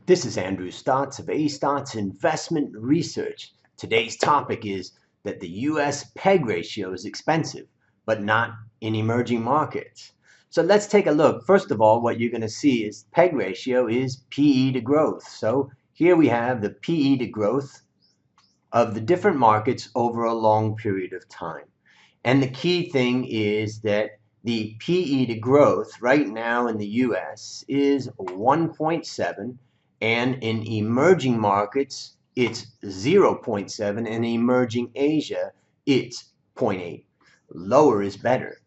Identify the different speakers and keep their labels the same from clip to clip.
Speaker 1: This is Andrew Stotz of Stotz Investment Research. Today's topic is that the U.S. PEG ratio is expensive, but not in emerging markets. So let's take a look. First of all, what you're going to see is PEG ratio is PE to growth. So here we have the PE to growth of the different markets over a long period of time. And the key thing is that the PE to growth right now in the U.S. is 1.7. And in emerging markets, it's 0.7, and in emerging Asia, it's 0.8. Lower is better.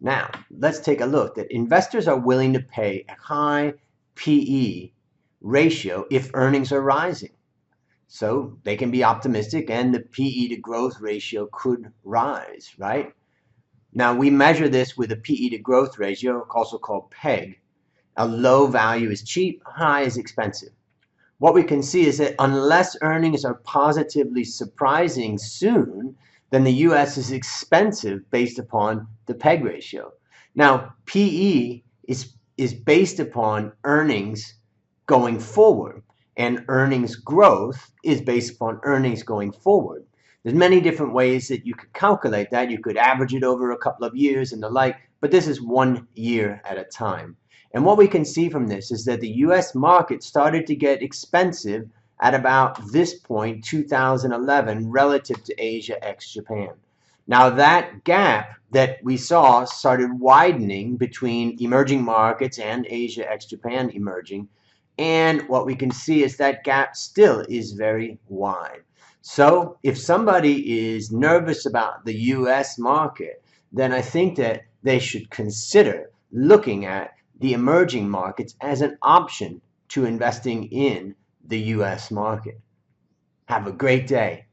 Speaker 1: Now, let's take a look that investors are willing to pay a high PE ratio if earnings are rising. So they can be optimistic, and the PE to growth ratio could rise, right? Now, we measure this with a PE to growth ratio, also called PEG. A low value is cheap, high is expensive. What we can see is that unless earnings are positively surprising soon, then the U.S. is expensive based upon the PEG ratio. Now, PE is based upon earnings going forward, and earnings growth is based upon earnings going forward. There's many different ways that you could calculate that. You could average it over a couple of years and the like, but this is 1 year at a time. And what we can see from this is that the U.S. market started to get expensive at about this point, 2011, relative to Asia ex-Japan. Now that gap that we saw started widening between emerging markets and Asia ex-Japan emerging. And what we can see is that gap still is very wide. So if somebody is nervous about the U.S. market, then I think that they should consider looking at the emerging markets as an option to investing in the U.S. market. Have a great day.